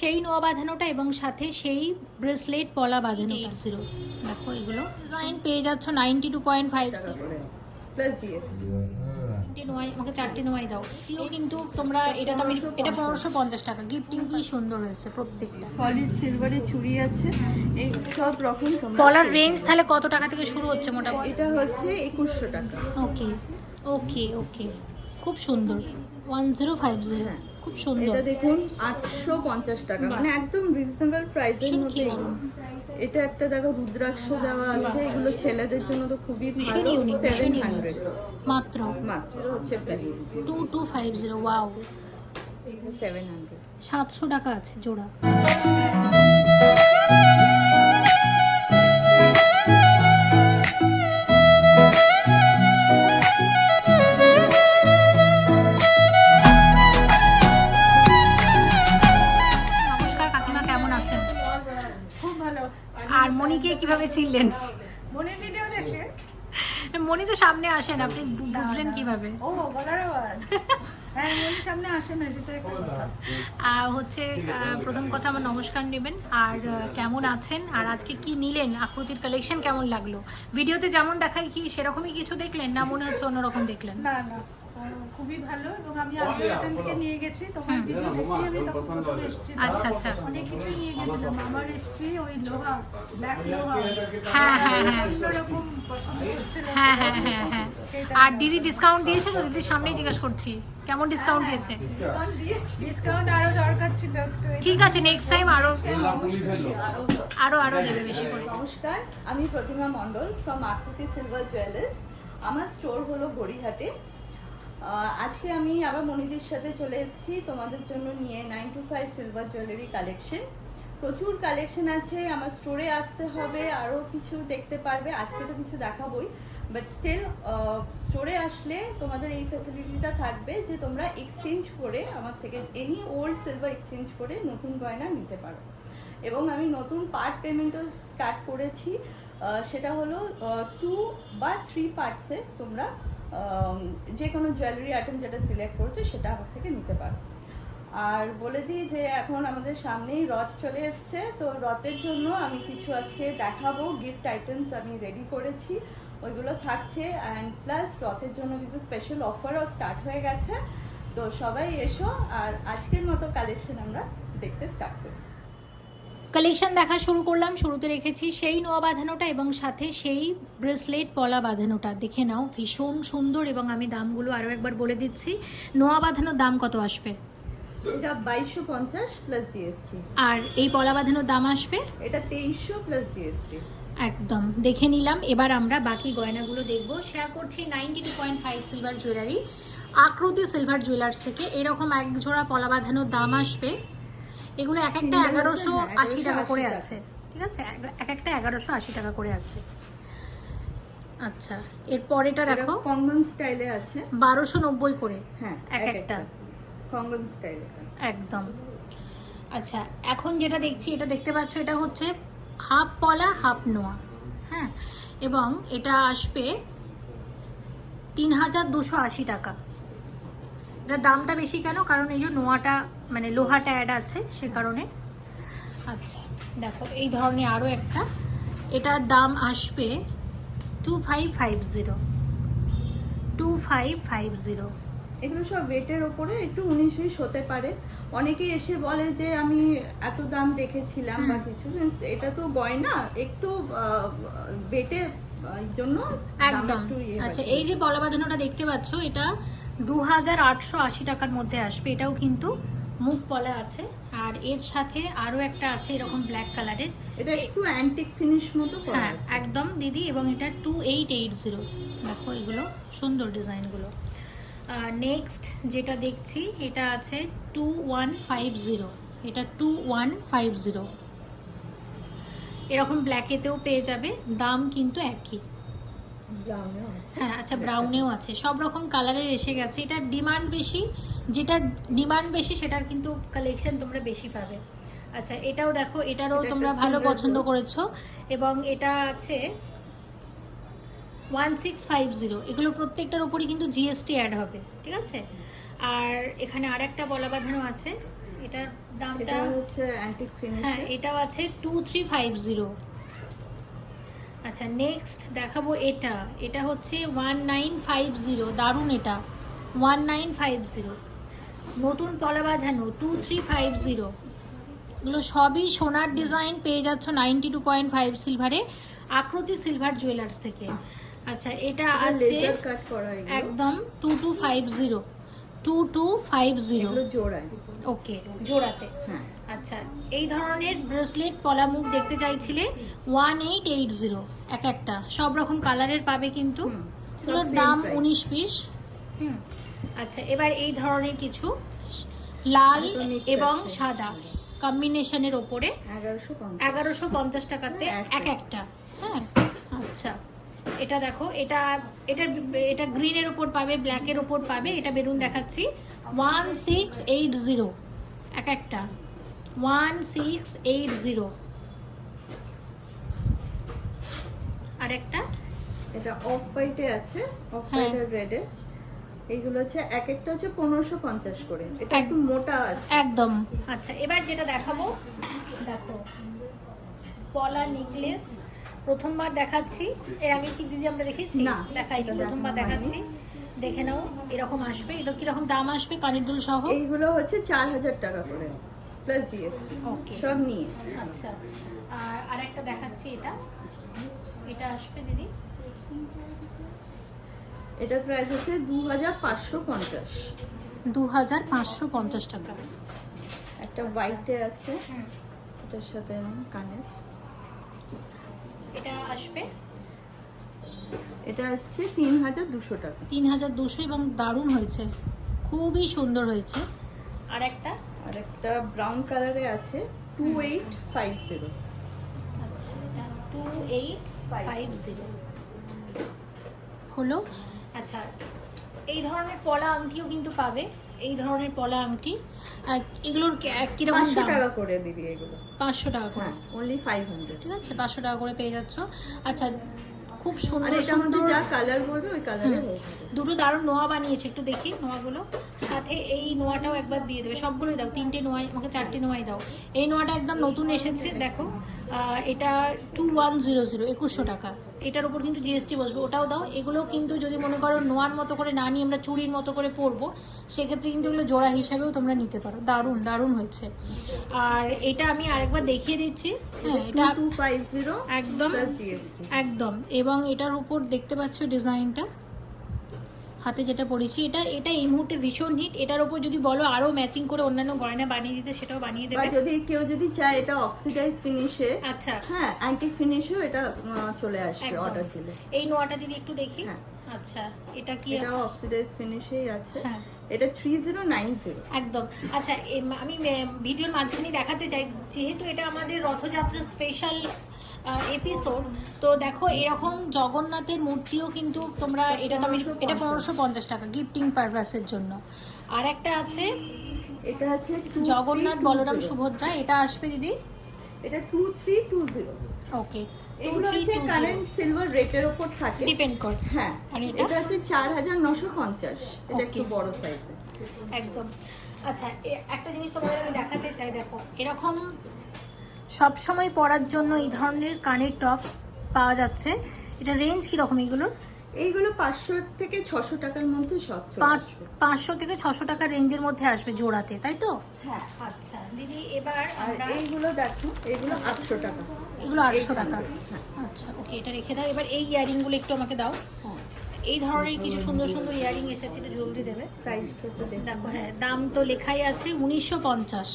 সেই নোয়া বাঁধানোটা এবং সাথে সেই ব্রেসলেট পলা বাঁধানো 80। দেখো এগুলো ডিজাইন পেয়ে যাচ্ছ 92.50 প্লাস জিএসটি। তিনটে নোয়াই আমাকে 4টে নোয়াই দাও। এটিও কিন্তু তোমরা এটা তো আমি এটা 1550 টাকা। গিফটিং কি সুন্দর হয়েছে প্রত্যেকটা। সলিড সিলভারের চুড়ি আছে, এই সব রকম তোমরা পলার রেঞ্জ তাহলে কত টাকা থেকে শুরু হচ্ছে মোটামুটি? এটা হচ্ছে 2100 টাকা। ওকে ওকে ওকে, খুব সুন্দর। 1050, খুব সুন্দর। এটা দেখুন 850 টাকা, মানে একদম রিজনেবল প্রাইসের ভীষণ মধ্যে। cute। এটা একটা দেখো রুদ্রাক্ষ দেওয়া আছে, এগুলো ছেলেদের জন্য তো খুবই ভীষণ ভালো। ইউনিক, ভীষণ 700 মাত্র মাত্র হচ্ছে প্রাইস 2250। ওয়াও, 700। 700 টাকা আছে জোড়া। নমস্কার কাকিমা, কেমন আছেন? খুব ভালো। আর মনিকে কিভাবে চিনলেন? মনের ভিডিও দেখে? মনি তো সামনে আসেন, আপনি বুঝলেন কিভাবে? ও গলার আওয়াজ। হ্যাঁ, মনের সামনে আসে না, সেটা একটা কথা। হচ্ছে প্রথম কথা আমার নমস্কার নেবেন। আর কেমন আছেন, আর আজকে কি নিলেন, আকৃতির কালেকশন কেমন লাগলো? ভিডিওতে যেমন দেখাই কি সেরকমই কিছু দেখলেন, না মনে হচ্ছে অন্যরকম দেখলেন? না না, খুবই ভালো। এবং আমি আগে এখান থেকে নিয়ে গেছি, তোমার ভিডিও দেখে আমি তখন কোথাও এসেছি। আচ্ছা আচ্ছা, অনেক কিছুই নিয়ে গেছিলাম। আমার এসেছি ওই লোহা, ব্ল্যাক লোহা। হ্যাঁ হ্যাঁ হ্যাঁ অন্যরকম পছন্দ হচ্ছিল। হ্যাঁ হ্যাঁ হ্যাঁ হ্যাঁ। আর দিদি ডিসকাউন্ট দিয়েছে তো? দিদির সামনেই জিজ্ঞেস করছি, কেমন ডিসকাউন্ট দিয়েছে? ডিসকাউন্ট আরো দরকার ছিল একটু। ঠিক আছে, নেক্সট টাইম আরো আরো আরো দেবে বেশি করে। নমস্কার, আমি প্রতিমা মণ্ডল ফ্রম আকৃতি সিলভার জুয়েলার্স। আমার স্টোর হলো গড়িহাটে। আজকে আমি আবার মনিদির সাথে চলে এসেছি তোমাদের জন্য নিয়ে 925 সিলভার জুয়েলারি কালেকশন। প্রচুর কালেকশন আছে, আমার স্টোরে আসতে হবে, আরও কিছু দেখতে পারবে। আজকে তো কিছু দেখাবোই, বাট স্টিল স্টোরে আসলে তোমাদের এই ফ্যাসিলিটিটা থাকবে যে তোমরা এক্সচেঞ্জ করে আমার থেকে এনি ওল্ড সিলভার এক্সচেঞ্জ করে নতুন গয়না নিতে পারো। এবং আমি নতুন পার্ট পেমেন্টও স্টার্ট করেছি, সেটা হলো 2 বা 3 পার্টসে তোমরা যে কোনো জুয়েলারি আইটেম যেটা সিলেক্ট করছো সেটা আমার থেকে নিতে পারো। আর বলে দিই যে এখন আমাদের সামনেই রথ চলে এসছে, তো রথের জন্য আমি কিছু আজকে দেখাবো গিফট আইটেমস আমি রেডি করেছি, ওইগুলো থাকছে। অ্যান্ড প্লাস রথের জন্য কিন্তু স্পেশাল অফারও স্টার্ট হয়ে গেছে, তো সবাই এসো। আর আজকের মতো কালেকশন আমরা দেখতে স্টার্ট করি। কালেকশন দেখা শুরু করলাম। শুরুতে রেখেছি সেই নোয়া বাঁধানোটা এবং সাথে সেই ব্রেসলেট পলা বাঁধানোটা। দেখে নাও, ভীষণ সুন্দর। এবং আমি দামগুলো আরও একবার বলে দিচ্ছি। নোয়া বাঁধানোর দাম কত আসবে? এটা 2250 প্লাস জিএসটি। আর এই পলা বাঁধানোর দাম আসবে? এটা 2300 প্লাস জিএসটি। একদম দেখে নিলাম। এবার আমরা বাকি গয়নাগুলো দেখব। শেয়ার করছি 92.5 সিলভার জুয়েলারি, আকৃতি সিলভার জুয়েলার্স থেকে। এরকম এক জোড়া পলা বাঁধানোর দাম আসবে, এগুলো এক একটা 1180 টাকা করে আছে। ঠিক আছে, এক একটা 1180 টাকা করে আছে। আচ্ছা, এরপর এটা দেখো কঙ্গন স্টাইলে আছে, 1290 করে। হ্যাঁ এক একটা কঙ্গন স্টাইলে একদম। আচ্ছা, এখন যেটা দেখছি, এটা দেখতে পাচ্ছ, এটা হচ্ছে হাফ পলা হাফ নোয়া। হ্যাঁ, এবং এটা আসবে 3280 টাকা। এটার দামটা বেশি কেন? কারণ এই যে নোয়াটা মানে লোহাটা অ্যাড আছে, সে কারণে। আচ্ছা দেখো, এই ধরনের আরও একটা, এটার দাম আসবে 2550। 2550। এগুলো সব ওয়েটের ওপরে একটু 19-20 হতে পারে। অনেকেই এসে বলে যে আমি এত দাম দেখেছিলাম বা কিছু, এটা তো গয়না, একটু ওয়েটের জন্য একদম। আচ্ছা, এই যে পলা বাঁধানোটা দেখতে পাচ্ছ, এটা 2880 টাকার মধ্যে আসবে। এটাও কিন্তু মুখ পলা আছে। আর এর সাথে আরও একটা আছে এরকম ব্ল্যাক কালারের, এটা একটু অ্যান্টিক ফিনিশ মতো করা হ্যাঁ আছে। একদম দিদি। এবং এটা 2880। দেখো এগুলো সুন্দর ডিজাইনগুলো। নেক্সট যেটা দেখছি, এটা আছে 2150। এটা 2150 এরকম ব্ল্যাকেতেও পেয়ে যাবে, দাম কিন্তু একই। ব্রাউনেও আছে, হ্যাঁ আচ্ছা, ব্রাউনেও আছে, সব রকম কালারের এসে গেছে। এটা ডিমান্ড বেশি, যেটা ডিমান্ড বেশি সেটার কিন্তু কালেকশন তোমরা বেশি পাবে। আচ্ছা, এটাও দেখো, এটারও তোমরা ভালো পছন্দ করেছো। এবং এটা আছে 1650। এগুলো প্রত্যেকটার উপরই কিন্তু জিএসটি অ্যাড হবে, ঠিক আছে। আর এখানে আর একটা পলা বাঁধানো আছে, এটার দামটা এটা হচ্ছে অ্যান্টিক ফিনিশ। হ্যাঁ, এটাও আছে 2350। আচ্ছা, নেক্সট দেখাবো এটা। এটা হচ্ছে 1950, দারুণ এটা 1950, নতুন পলা বাঁধানো 2350। এগুলো সবই সোনার ডিজাইন, পেয়ে যাচ্ছ 92.5 সিলভারে, আকৃতি সিলভার জুয়েলার্স থেকে। আচ্ছা, এটা আছে লেজার কাট করা এগুলো। একদম 2250, 2250 এগুলো জোড়ায়। ওকে, জোড়াতে। হ্যাঁ। আচ্ছা, এই ধরনের ব্রেসলেট পলামুখ দেখতে চাইছিলে 1880, এক একটা সব রকম কালারের পাবে কিন্তু। এগুলোর সব দাম same price। 19 পিস। আচ্ছা, এবার এই ধরনের কিছু লাল দুটো mix এবং আছে। সাদা কম্বিনেশনের ওপরে 1150। 1150 টাকাতে এক একটা। হ্যাঁ, আচ্ছা, এটা দেখো, এটা এটা এটা গ্রিনের ওপর পাবে, ব্ল্যাকের ওপর পাবে। এটা বেলুন দেখাচ্ছি 1680, এক একটা 1680। আর একটা এটা অফ হোয়াইটে আছে, অফ হ্যাঁ। হোয়াইট আর রেডে। এইগুলো হচ্ছে এক একটা হচ্ছে 1550 করে। এটা একটু মোটা আছে। একদম। আচ্ছা, এবার যেটা দেখাবো, দেখো পলা নেকলেস প্রথমবার দেখাচ্ছি। এর আগে কি দিদি আমরা দেখেছি? না, দেখাইনি, এটা প্রথমবার দেখানো দেখাচ্ছি। দেখে নাও, এরকম আসবে। এটা কিরকম দাম আসবে কানের দুল সহ? এইগুলো হচ্ছে 4000 টাকা করে প্লাস জিএসটি ওকে, সব নিয়ে। আচ্ছা, আর আরেকটা দেখাচ্ছি। এটা এটা আসবে দিদি, এটার প্রাইস হচ্ছে 2550। 2550 টাকা। একটা হোয়াইটে আছে, এটার সাথে কানের। এটা আসবে এটা আসছে 3200 টাকা। 3200, এবং দারুণ হয়েছে, খুবই সুন্দর হয়েছে। আর একটা আর একটা ব্রাউন কালারে আছে 2850। আচ্ছা, এটা 2850 হলো। আচ্ছা, এই ধরনের পলা আংটিও কিন্তু পাবে, এই ধরনের পলা আংটি। এগুলোর কিরকম 500 দাম? টাকা করে দিবি এগুলো। 500 টাকা করে। হ্যাঁ, only 500। ঠিক আছে, 500 টাকা করে পেয়ে যাচ্ছ। আচ্ছা, খুব আর সুন্দর এটার মধ্যে সুন্দর যা কালার বলবে ওই কালারে হয়ে যাবে। দুটো দারুণ নোয়া বানিয়েছে, একটু দেখি নোয়াগুলো। সাথে এই নোয়াটাও একবার দিয়ে দেবে, সবগুলোই দাও, 3টে নোয়াই, আমাকে 4টে নোয়াই দাও। এই নোয়াটা একদম নতুন এসেছে, দেখো। এটা 2100, 2100 টাকা। এটার উপর কিন্তু জিএসটি বসবে, ওটাও দাও। এগুলো কিন্তু যদি মনে করো নোয়ার মতো করে না নিয়ে আমরা চুড়ির মতো করে পরবো, সেক্ষেত্রে কিন্তু এগুলো জোড়া হিসাবেও তোমরা নিতে পারো। দারুণ দারুণ হয়েছে। আর এটা আমি আরেকবার দেখিয়ে দিচ্ছি। হ্যাঁ, এটা 2250 একদম প্লাস জিএসটি। একদম। এবং এটার উপর দেখতে পাচ্ছ ডিজাইনটা, হাতে যেটা পরেছি, এটা এই মুহূর্তে ভীষণ হিট। এটার উপর যদি বলো আরো ম্যাচিং করে অন্যান্য গয়না বানিয়ে দিতে, সেটাও বানিয়ে বা দেবে। যদি কেউ যদি চায় এটা অক্সিডাইজ ফিনিশে, আচ্ছা, হ্যাঁ অ্যান্টিক ফিনিশেও এটা চলে আসবে একদম। অর্ডার দিলে। এই নোয়াটা দিদি একটু দেখি। হ্যাঁ। আচ্ছা, এটা কি? এটা অক্সিডাইজ ফিনিশেই আছে। হ্যাঁ, এটা 3090। একদম। আচ্ছা, আমি ভিডিওর মাঝখানে দেখাতে চাই, যেহেতু এটা আমাদের রথযাত্রা স্পেশাল এপিসোড, তো দেখো এরকম জগন্নাথের মূর্তিও কিন্তু তোমরা, এটা 1550 টাকা গিফটিং পারপাসের জন্য। আর একটা আছে এটা আছে জগন্নাথ বলরাম সুভদ্রা, এটা আসবে দিদি। এটা 2320। ওকে, এগুলো হচ্ছে কারেন্ট সিলভার রেটের উপর থাকে, ডিপেন্ড করে। হ্যাঁ। আর এটা হচ্ছে 4950। এটা একটু Okay. বড় সাইজের। একদম। আচ্ছা, একটা জিনিস তোমাদের আমি দেখাতে চাই, দেখো এরকম সব সময় পরার জন্য এই ধরনের কানের টপস পাওয়া যাচ্ছে। এটা রেঞ্জ কিরকম এগুলোর? এইগুলো 500 থেকে 600 টাকার মধ্যে সব চলে আসবে। 500 থেকে 600 টাকার রেঞ্জের মধ্যে আসবে জোড়াতে, তাই তো? হ্যাঁ। আচ্ছা দিদি, এবার আর আমরা এইগুলো দেখো, এগুলো 800 টাকা। এগুলো 800 টাকা। হ্যাঁ। আচ্ছা, ওকে, এটা রেখে দাও। এবার এই ইয়ারিংগুলো একটু আমাকে দাও। এই ধরনের কিছু সুন্দর সুন্দর ইয়ারিং এসেছে, একটু জলদি দেবে। প্রাইস হচ্ছে দেখো, হ্যাঁ, দাম তো লেখাই আছে 1950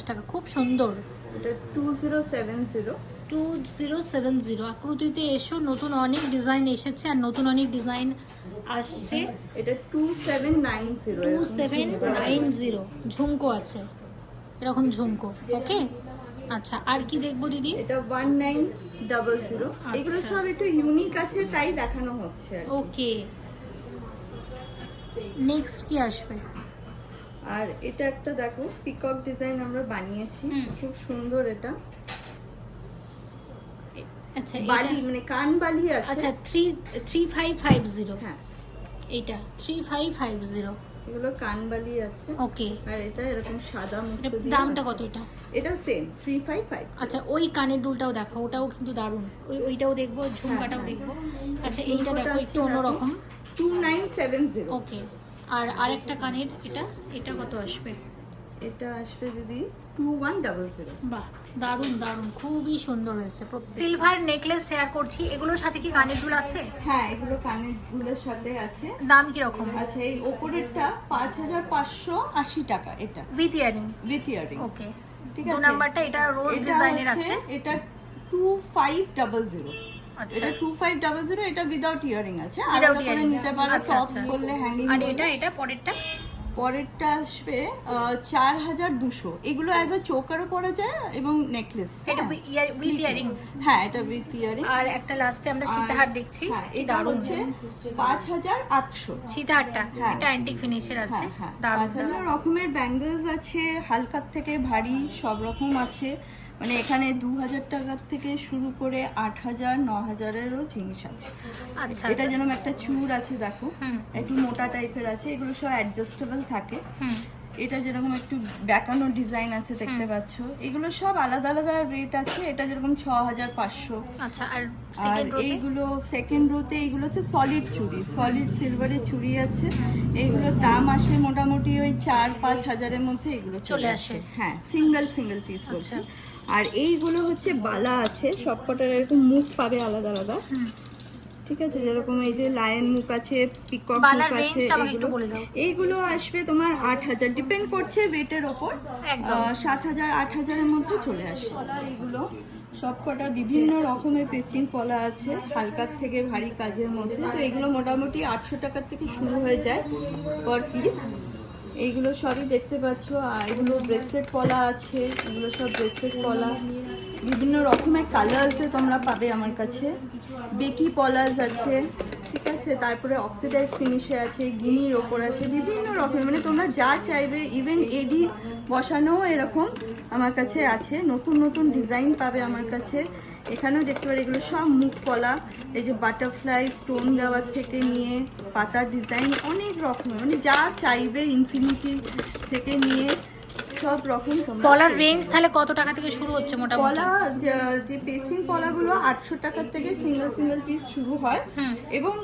টাকা। খুব সুন্দর। এটা 2070। 2070 আকৃতিতে এসো, নতুন অনেক ডিজাইন এসেছে আর নতুন অনেক ডিজাইন আসছে। এটা 2790। 2790 ঝুমকো আছে, এরকম ঝুমকো। ওকে, আচ্ছা, আর কি দেখবো দিদি? এটা 1900। এগুলো আচ্ছা। সব একটু ইউনিক আছে তাই দেখানো হচ্ছে আর কি। ওকে, নেক্সট কি আসবে? আর এটা একটা দেখো, পিকক ডিজাইন আমরা বানিয়েছি, খুব সুন্দর। এটা আচ্ছা, বালি মানে কান বালি আছে। আচ্ছা, 3550। হ্যাঁ, এইটা 3550। এগুলো কানবালি আছে। ওকে, আর এটা এরকম সাদা মুক্তো দিয়ে দামটা আছে। কত এটা? এটা সেম 355। আচ্ছা, ওই কানের দুলটাও দেখো, ওটাও কিন্তু দারুণ। ওইটাও দেখবো, ঝুমকাটাও হ্যাঁ। দেখবো। আচ্ছা, এইটা দেখো ঝুমকোটা একটু আছে অন্যরকম। 2970। ওকে, আর আরেকটা কানের, এটা কত আসবে? এটা আসবে দিদি 2100। বাহ, দারুণ দারুণ, খুবই সুন্দর হয়েছে। সিলভার নেকলেস শেয়ার করছি, এগুলোর সাথে কি কানের দুল আছে? হ্যাঁ, এগুলো কানের দুলের সাথে আছে। দাম কিরকম? আচ্ছা, এই ওপরেরটা 5580 টাকা, এটা with earring. With earring. Okay, ঠিক দু আছে। নাম্বারটা এটা রোজ এটা ডিজাইনের হচ্ছে- আছে। এটা 2500। আচ্ছা, এটা 2500, এটা উইদাউট ইয়ারিং আছে। Without আলাদা করে earring। নিতে পারো, আচ্ছা, টপস আচ্ছা। করলে হ্যাঙ্গিং। আর এটা পরেরটা? পরেরটা আসবে 4200। এগুলো অ্যাজ আ চোকারও পরা যায় এবং নেকলেস। এটা উইথ ইয়ারিং। হ্যাঁ, এটা উইথ ইয়ারিং। আর একটা লাস্টে আমরা সীতাহার দেখছি। হ্যাঁ, কি এটা দারুণ হচ্ছে 5800। সীতাহারটা, হ্যাঁ। এটা অ্যান্টিক ফিনিশের আছে। হ্যাঁ, হ্যাঁ। দারুণ 5000 রকমের ব্যাঙ্গলস আছে, হালকার থেকে ভারী সব রকম আছে। মানে এখানে 2000 টাকার থেকে শুরু করে 8000 9000-এরও জিনিস আছে। আচ্ছা, এটা যেরকম একটা চূড় আছে দেখো, হুম। একটু মোটা টাইপের আছে, এগুলো সব অ্যাডজাস্টেবল থাকে। হুম, এটা যেরকম একটু বেঁকানো ডিজাইন আছে দেখতে পাচ্ছ, এগুলো সব আলাদা আলাদা রেট আছে। এটা যেরকম 6500। আচ্ছা, আর আর সেকেন্ড রোতে? এইগুলো সেকেন্ড রোতে এইগুলো হচ্ছে সলিড চুড়ি, সলিড সিলভারের চুড়ি আছে। এইগুলোর দাম আসে মোটামুটি ওই 4-5 হাজারের মধ্যে এগুলো চলে আসে। হ্যাঁ, সিঙ্গেল পিস বলছি। আচ্ছা। আর এইগুলো হচ্ছে বালা আছে, সবকটার এরকম মুখ পাবে আলাদা আলাদা। হুম। ঠিক আছে, যেরকম এই যে লায়ন মুখ আছে, পিকক বালার মুখ আছে। রেঞ্জটা আমাকে একটু বলে দাও। এইগুলো আসবে তোমার 8000, ডিপেন্ড করছে ওয়েটের ওপর। একদম। 7000 8000-এর মধ্যে চলে আসে। এইগুলো সবকটা বিভিন্ন রকমের পেস্টিং পলা আছে, হালকার থেকে ভারী কাজের মধ্যে। তো এগুলো মোটামুটি 800 টাকার থেকে শুরু হয়ে যায় পার পিস। এইগুলো সবই দেখতে পাচ্ছ। আর এগুলো ব্রেসলেট পলা আছে, এগুলো সব ব্রেসলেট পলা। বিভিন্ন রকমের কালার্সে তোমরা পাবে আমার কাছে। বেকি পলাস আছে, ঠিক আছে। তারপরে অক্সিডাইজ ফিনিশে আছে, গিনির ওপর আছে, বিভিন্ন রকমের। মানে তোমরা যা চাইবে, ইভেন এডি বসানো এরকম আমার কাছে আছে। নতুন নতুন ডিজাইন পাবে আমার কাছে। এখানেও দেখতে পারে, এগুলো সব মুখ পলা। এই যে বাটারফ্লাই স্টোন দেওয়ার থেকে নিয়ে পাতার ডিজাইন অনেক রকমের, মানে যা চাইবে ইনফিনিটি থেকে নিয়ে সব রকম তোমরা পলার পেয়ে রেঞ্জ তাহলে কত টাকা থেকে শুরু হচ্ছে মোটামুটি? পলা যে পেস্টিং পলাগুলো 800 টাকার থেকে সিঙ্গেল পিস শুরু হয়। হুম। এবং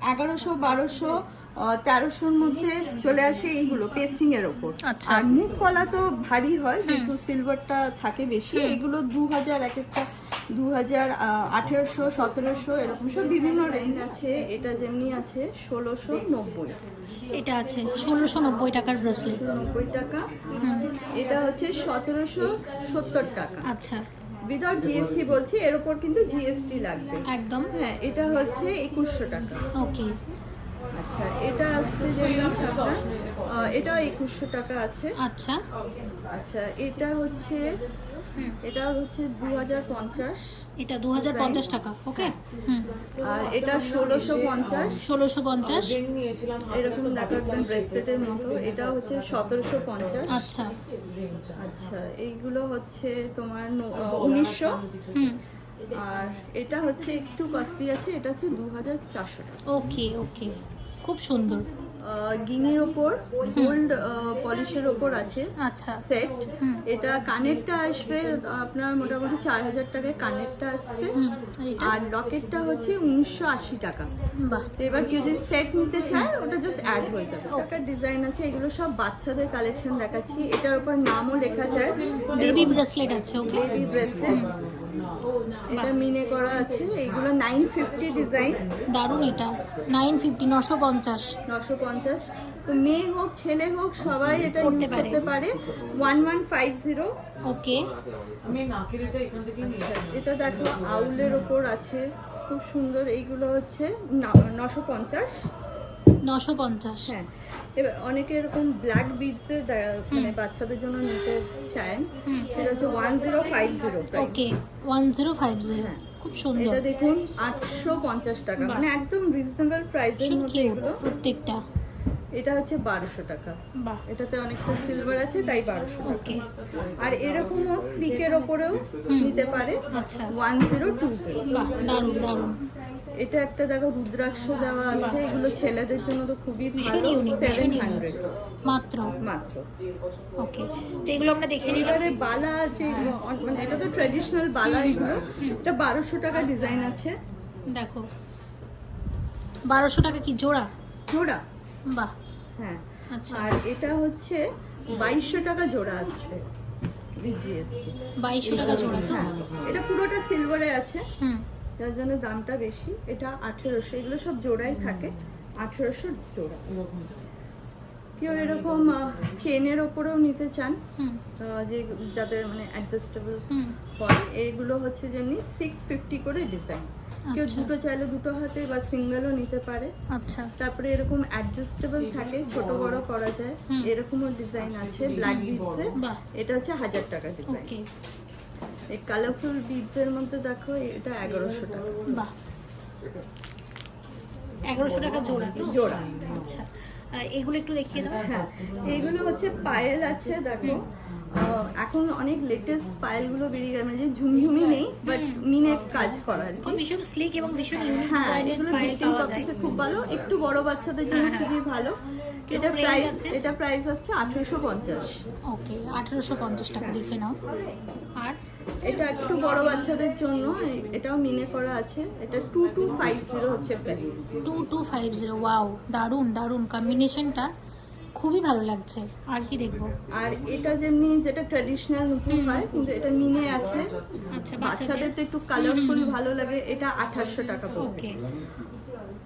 1100 1200 1300-র মধ্যে চলে আসে এইগুলো পেস্টিং এর ওপর। আচ্ছা। আর মুখ পলা তো ভারী হয়, যেহেতু সিলভারটা থাকে বেশি। এগুলো 2000, এক একটা 2000, 1800 1700 এরকম সব বিভিন্ন রেঞ্জ আছে। এটা যেমনি আছে 1690। এটা আছে 1690 টাকার ব্রেসলেট। 90 টাকা। হুম। এটা হচ্ছে 1770 টাকা। আচ্ছা, উইদাউট জিএসটি বলছি, এর উপর কিন্তু জিএসটি লাগবে। একদম। হ্যাঁ, এটা হচ্ছে 2100 টাকা। ওকে, আচ্ছা, এটা আসছে যেমন আপনার এটাও 2100 টাকা আছে। আচ্ছা। আচ্ছা, এটা হচ্ছে হুম। 2050। এটা 2050 টাকা। ওকে, হুম। আর এটা 1650। 1650। এরকম দেখো একদম ব্রেসলেটের মতো। এটা হচ্ছে 1750। আচ্ছা, আচ্ছা, এইগুলো হচ্ছে তোমার 1900। হুম। আর এটা হচ্ছে একটু কস্টলি আছে, এটা হচ্ছে 2400 টাকা। ওকে, ওকে, খুব সুন্দর। গিনির ওপর গোল্ড পলিশের ওপর আছে আচ্ছা, সেট। হুম। এটা কানেরটা আসবে আপনার মোটামুটি 4000 টাকায় কানেরটা আসছে। হুম। আর এটা? আর লকেটটা হচ্ছে 1980 টাকা। বাহ, তো এবার কেউ যদি সেট নিতে চায়, ওটা জাস্ট অ্যাড হয়ে যাবে। একটা ডিজাইন আছে, এগুলো সব বাচ্চাদের কালেকশন দেখাচ্ছি। এটার উপর নামও লেখা যায়, বেবি ব্রেসলেট আছে। ওকে, বেবি ব্রেসলেট। এটা মিনে করা আছে। এইগুলো 950 ডিজাইন। দারুণ। এটা 950, 950। 950। তো মেয়ে হোক ছেলে হোক সবাই এটা করতে ইউজ পারে। করতে পারে। 1150। ওকে, এটা দেখো আউলের ওপর আছে, খুব সুন্দর। এইগুলো হচ্ছে 950। 950। হ্যাঁ, এবার অনেকে এরকম ব্ল্যাক বিডসে মানে বাচ্চাদের জন্য নিতে চান, হুম। এটা হচ্ছে 1050 প্রাইস। ওকে, 1050। হ্যাঁ। খুব সুন্দর। এটা দেখুন 850 টাকা, বাহ। মানে একদম রিজনেবল প্রাইসের ভীষণ মধ্যে কিউট এগুলো। প্রত্যেকটা। এটা হচ্ছে 1200 টাকা। বাহ, এটাতে অনেকটা সিলভার আছে তাই 1200 টাকা। ওকে। আর এরকমও স্লিকের ওপরেও নিতে পারে, আচ্ছা। 1020। বাহ, দারুণ দারুণ। এটা একটা দেখো রুদ্রাক্ষ দেওয়া আছে, এগুলো ছেলেদের জন্য তো খুবই ভীষণ ভালো, ইউনিক, ভীষণ 700 মাত্র। মাত্র। ওকে, তো এগুলো আমরা দেখে নিলাম। এবারে বালা আছে, মানে এটা তো ট্র্যাডিশনাল বালা, এগুলো এটা 1200 টাকা ডিজাইন আছে। দেখো 1200 টাকা কি জোড়া? জোড়া, বাহ, হ্যাঁ। আচ্ছা। আর এটা হচ্ছে 2200 টাকা জোড়া আসবে জিএসটি। 2200 টাকা জোড়া তো? হ্যাঁ, এটা পুরোটা সিলভারে আছে, হুম, যার জন্য দামটা বেশি। এটা 1800, এগুলো সব জোড়াই থাকে, 1800 জোড়া। কেউ এরকম চেনের ওপরেও নিতে চান, হুম, যে যাদের মানে অ্যাডজাস্টেবল হুম, হয়, এইগুলো হচ্ছে যেমনি 650 করে ডিজাইন। কেউ আচ্ছা। দুটো চাইলে দুটো হাতে বা সিঙ্গেলও নিতে পারে। আচ্ছা, তারপরে এরকম অ্যাডজাস্টেবল থাকে, ছোট বড় করা যায়, হুম। এরকমও ডিজাইন আছে ব্ল্যাক বিডসে। বাহ, এটা হচ্ছে 1000 টাকা ডিজাইন। ওকে, এই কালারফুল বিডসের মধ্যে দেখো এটা 1100 টাকা বাহ, 1100 টাকা জোড়া তো? জোড়া। আচ্ছা, এগুলো একটু দেখিয়ে দাও। হ্যাঁ, এইগুলো হচ্ছে পায়েল আছে, দেখো এখন অনেক লেটেস্ট পায়েলগুলো বেরিয়ে গেছে, মানে যে ঝুমঝুমি নেই বাট মিনে কাজ করা আর কি। ভীষণ স্লিক এবং ভীষণ ইউনিক হ্যাঁ, ডিজাইনের এগুলো পায়েল গিফটিং পাওয়া যায়। পারপাসে খুব ভালো, একটু বড় বাচ্চাদের জন্য হ্যাঁ, খুবই ভালো। এটা range প্রাইস, আছে? এটা প্রাইস আছে 1850। ওকে, 1850 টাকা লিখে নাও। আর এটা একটু বড় বাচ্চাদের জন্য, এটাও মিনে করা আছে, এটা 2250 হচ্ছে প্রাইস। 2250, ওয়াও, দারুণ দারুণ কম্বিনেশনটা, খুবই ভালো লাগছে। আর কি দেখবো? আর এটা যেমনি যেটা ট্র্যাডিশনাল নুপুর হয়, কিন্তু এটা মিনে আছে, আচ্ছা, বাচ্চাদের তো একটু কালারফুল ভালো লাগে, এটা 1800 টাকা পড়বে। ওকে।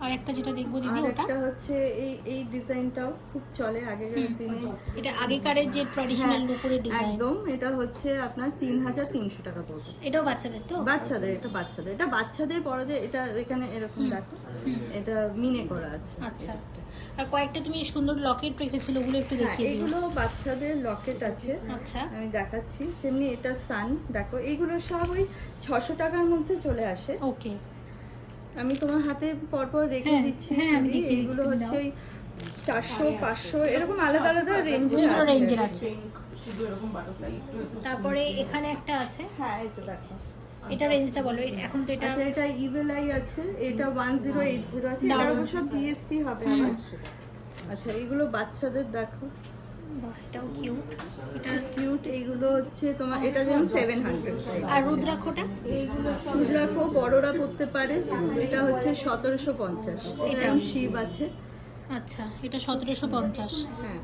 আর একটা যেটা দেখবো দিদি, আর ওটা একটা হচ্ছে এই ডিজাইনটাও খুব চলে আগেকার দিনে। এটা আগেকারের যে ট্র্যাডিশনাল নুপুরের ডিজাইন, একদম, এটা হচ্ছে আপনার 3300 টাকা পড়বে। এটাও বাচ্চাদের তো? বাচ্চাদের, এটা বাচ্চাদের, এটা বাচ্চাদের বড়দের, এটা এখানে এরকম দেখো, এটা মিনে করা আছে। আচ্ছা, আর কয়েকটা তুমি সুন্দর লকেট রেখেছিল, ওগুলো একটু হ্যাঁ, দেখিয়ে দিও। এগুলো বাচ্চাদের লকেট আছে, আচ্ছা, আমি দেখাচ্ছি। যেমনি এটা সান, দেখো এইগুলো সব ওই 600 টাকার মধ্যে চলে আসে। ওকে, আমি তোমার হাতে পরপর রেখে হ্যাঁ, দিচ্ছি। হ্যাঁ, আমি দেখিয়ে দিচ্ছি, এইগুলো তুমি হচ্ছে দাও। ওই 400 500 এরকম আলাদা আলাদা রেঞ্জে বিভিন্ন রেঞ্জের আছে। তারপরে এখানে একটা আছে, হ্যাঁ, এই তো দেখো। এটা রেঞ্জটা বলো। এখন তো এটা আচ্ছা, এটা ইভেল আই আছে, এটা 1080 আছে, এটার দারুণ। উপর সব জিএসটি হবে আবার। আচ্ছা, এইগুলো বাচ্চাদের দেখো, বাহ, এটাও কিউট। এটা কিউট। এইগুলো হচ্ছে তোমার, এটা যেমন 700। আর রুদ্রাক্ষটা? রুদ্রাক্ষ বড়রা পড়তে পারে, এটা হচ্ছে 1750। এটা শিব আছে। আচ্ছা, এটা 1750। হ্যাঁ,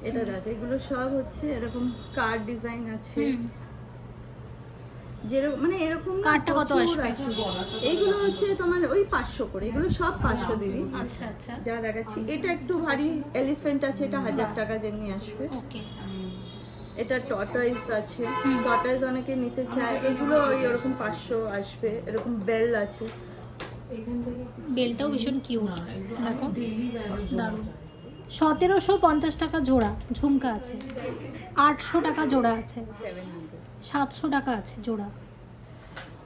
এটা দেখো, এগুলো সব হচ্ছে এরকম কার্ড ডিজাইন আছে, যেরকম মানে এরকম না, কার্ডটা কত প্রচুর আসবে? আছে। এইগুলো হচ্ছে তোমার ওই 500 করে, এগুলো সব 500 দিদি। আচ্ছা আচ্ছা, যা দেখাচ্ছি, এটা একটু ভারী এলিফ্যান্ট আছে, এটা 1000 টাকা যেমনি আসবে। ওকে। এটা টর্টয়েস আছে, টর্টয়েস অনেকে নিতে চায়, এগুলো ওই ওরকম 500 আসবে। এরকম বেল আছে, বেলটাও ভীষণ কিউট, দেখো, দারুণ। 1750 টাকা জোড়া ঝুমকা আছে, 800 টাকা জোড়া আছে, 700 টাকা আছে জোড়া।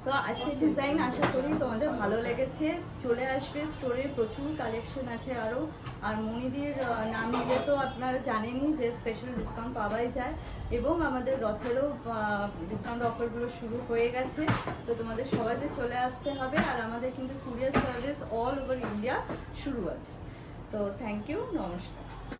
তো আজকের ডিজাইন আশা করি তোমাদের ভালো লেগেছে। চলে আসবে স্টোরে, প্রচুর কালেকশন আছে আরও। আর মনিদির নাম নিলে তো আপনারা জানেনই যে স্পেশাল ডিসকাউন্ট পাওয়াই যায়, এবং আমাদের রথেরও ডিসকাউন্ট অফারগুলো শুরু হয়ে গেছে। তো তোমাদের সবাইকে চলে আসতে হবে। আর আমাদের কিন্তু courier service all over India শুরু আছে। তো থ্যাংক ইউ, নমস্কার।